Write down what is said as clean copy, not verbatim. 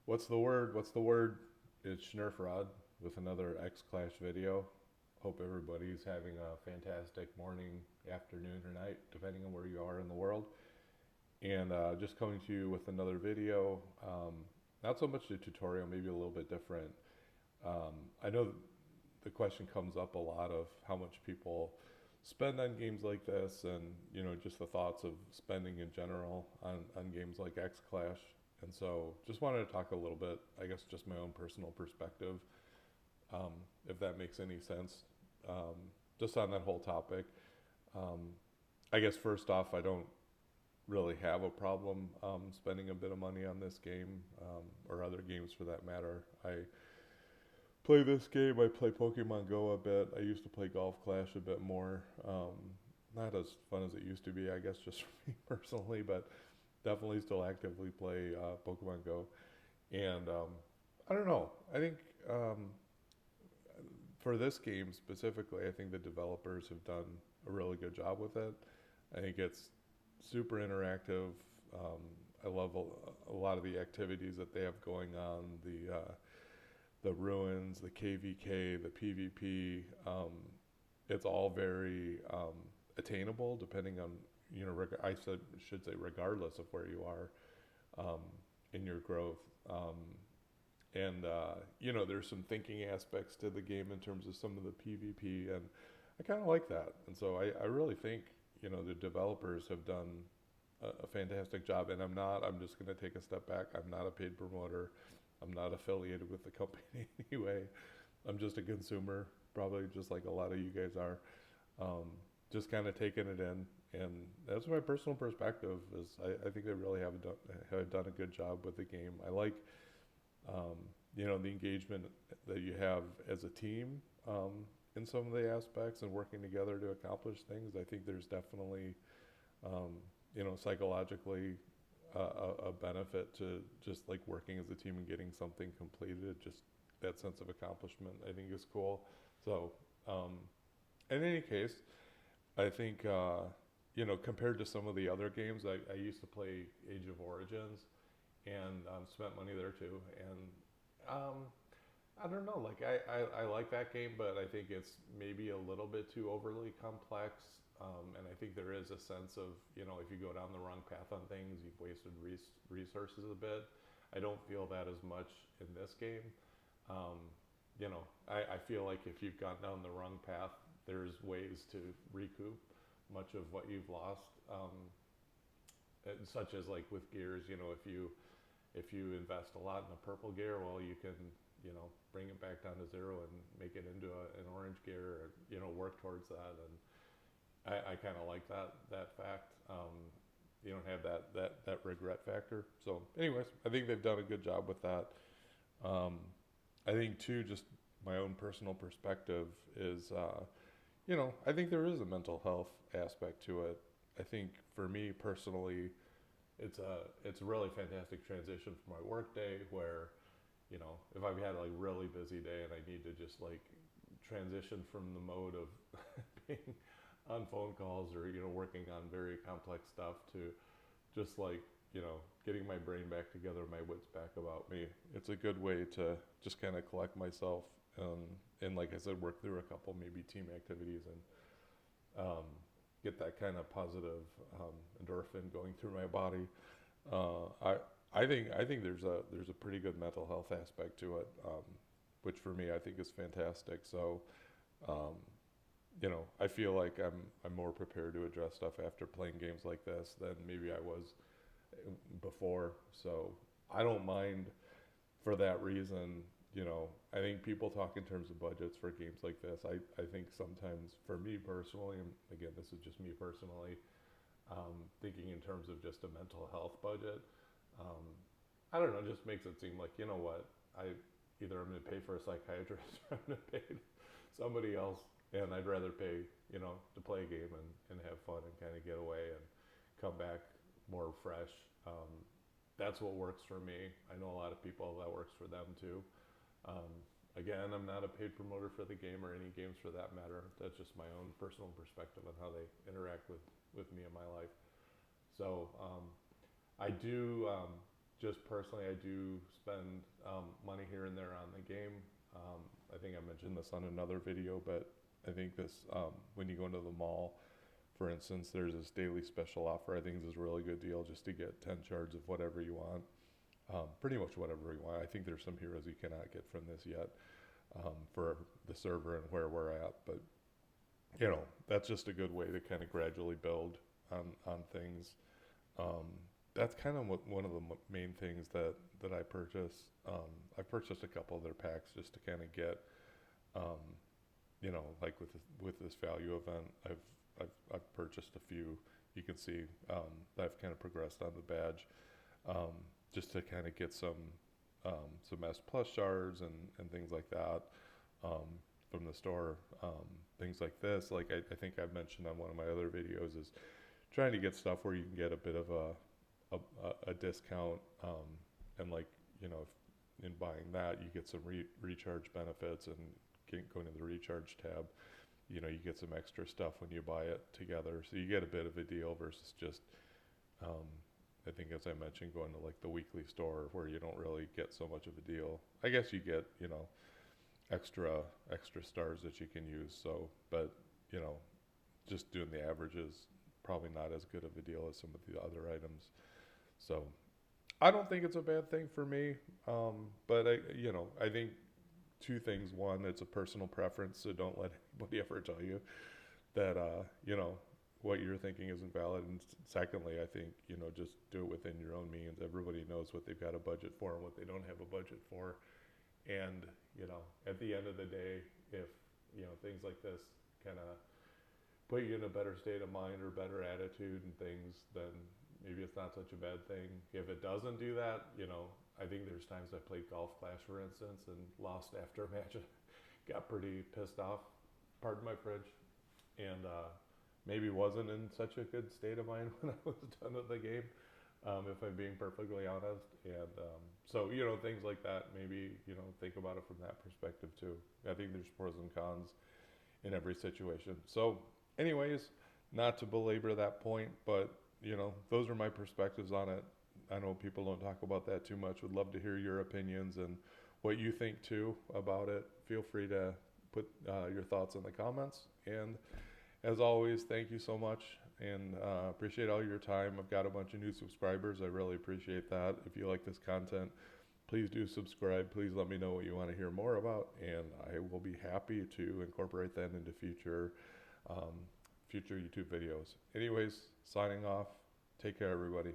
What's the word? What's the word? It's Schnerfrod with another X Clash video. Hope everybody's having a fantastic morning, afternoon, or night, depending on where you are in the world. And just coming to you with another video. Not so much a tutorial, maybe a little bit different. I know the question comes up a lot of how much people spend on games like this, and just the thoughts of spending in general on games like X Clash. And so just wanted to talk a little bit, I guess just my own personal perspective, if that makes any sense, just on that whole topic. um, I guess first off, I don't really have a problem spending a bit of money on this game, or other games for that matter. I play this game. I play Pokemon Go a bit. I used to play Golf Clash a bit more. Not as fun as it used to be, I guess, just for me personally, but definitely still actively play Pokemon Go. And I don't know. I think for this game specifically, I think the developers have done a really good job with it. I think it's super interactive. I love a lot of the activities that they have going on. The ruins, the KVK, the PvP. It's all very attainable, depending on should say regardless of where you are um, in your growth. And there's some thinking aspects to the game in terms of some of the PvP, and I kind of like that. And so I really think the developers have done a fantastic job. And I'm just going to take a step back. I'm not a paid promoter. I'm not affiliated with the company anyway. I'm just a consumer, probably just like a lot of you guys are. Just kind of taking it in, and that's my personal perspective. I think they really have done a good job with the game. I like the engagement that you have as a team, in some of the aspects, and working together to accomplish things. I think there's definitely psychologically a benefit to just like working as a team and getting something completed. Just that sense of accomplishment, I think, is cool. So in any case, I think compared to some of the other games, I used to play Age of Origins, and spent money there too. And I don't know, like I like that game, but I think it's maybe a little bit too overly complex. And I think there is a sense of, if you go down the wrong path on things, you've wasted resources a bit. I don't feel that as much in this game. Um, I feel like if you've gone down the wrong path, there's ways to recoup much of what you've lost. Such as like with gears, if you invest a lot in a purple gear, well, you can bring it back down to zero and make it into an orange gear, or work towards that. And I kind of like that fact. You don't have that regret factor. So, anyways, I think they've done a good job with that. Um, I think too, just my own personal perspective is, I think there is a mental health aspect to it. I think for me personally, it's a really fantastic transition for my work day, where if I've had like really busy day and I need to just like transition from the mode of being on phone calls, or working on very complex stuff, to just like getting my brain back together, my wits back about me. It's a good way to just kind of collect myself, and like I said, work through a couple maybe team activities, and get that kind of positive endorphin going through my body. Uh, I I think there's a pretty good mental health aspect to it, which for me I think is fantastic. So um, I feel like I'm more prepared to address stuff after playing games like this than maybe I was before. So I don't mind for that reason. I think people talk in terms of budgets for games like this. I think sometimes for me personally, and again, this is just me personally, thinking in terms of just a mental health budget, um, I don't know, just makes it seem like, what, I'm going to pay for a psychiatrist or I'm going to pay somebody else, and I'd rather pay, to play a game and have fun and kind of get away and come back more fresh. That's what works for me. I know a lot of people that works for them too. Um, Again, I'm not a paid promoter for the game or any games for that matter. That's just my own personal perspective on how they interact with me in my life. So I do. just personally, I do spend money here and there on the game. I think I mentioned this on another video, but I think this, when you go into the mall, for instance, there's this daily special offer. I think this is a really good deal just to get 10 shards of whatever you want. Pretty much whatever you want. I think there's some heroes you cannot get from this yet for the server and where we're at. But, you know, that's just a good way to kind of gradually build on things. That's kind of one of the main things that I purchase. I purchased a couple of their packs just to kind of get, you know, like with this value event, I've purchased a few. You can see that I've kind of progressed on the badge, just to kind of get some S plus shards and things like that from the store. Things like this, like I think I've mentioned on one of my other videos, is trying to get stuff where you can get a bit of a discount, and like, you know, in buying that you get some recharge benefits, and going to the recharge tab, you know, you get some extra stuff when you buy it together, so you get a bit of a deal versus just I think, as I mentioned, going to like the weekly store where you don't really get so much of a deal. I guess you get, you know, extra stars that you can use, so, but, you know, just doing the average is probably not as good of a deal as some of the other items. So I don't think it's a bad thing for me, but I think two things. One, it's a personal preference, so don't let anybody ever tell you that you know, what you're thinking isn't valid. And secondly, I think, you know, just do it within your own means. Everybody knows what they've got a budget for and what they don't have a budget for. And, you know, at the end of the day, if, you know, things like this kind of put you in a better state of mind or better attitude and things, then maybe it's not such a bad thing. If it doesn't do that, you know, I think there's times I played Golf Clash, for instance, and lost after a match. Got pretty pissed off, pardon my French, and maybe wasn't in such a good state of mind when I was done with the game, if I'm being perfectly honest. And so, you know, things like that, maybe, you know, think about it from that perspective too. I think there's pros and cons in every situation. So anyways, not to belabor that point, but, you know, those are my perspectives on it. I know people don't talk about that too much. Would love to hear your opinions and what you think too about it. Feel free to put your thoughts in the comments. And as always, thank you so much, and appreciate all your time. I've got a bunch of new subscribers. I really appreciate that. If you like this content, please do subscribe. Please let me know what you want to hear more about, and I will be happy to incorporate that into future YouTube videos. Anyways, signing off. Take care, everybody.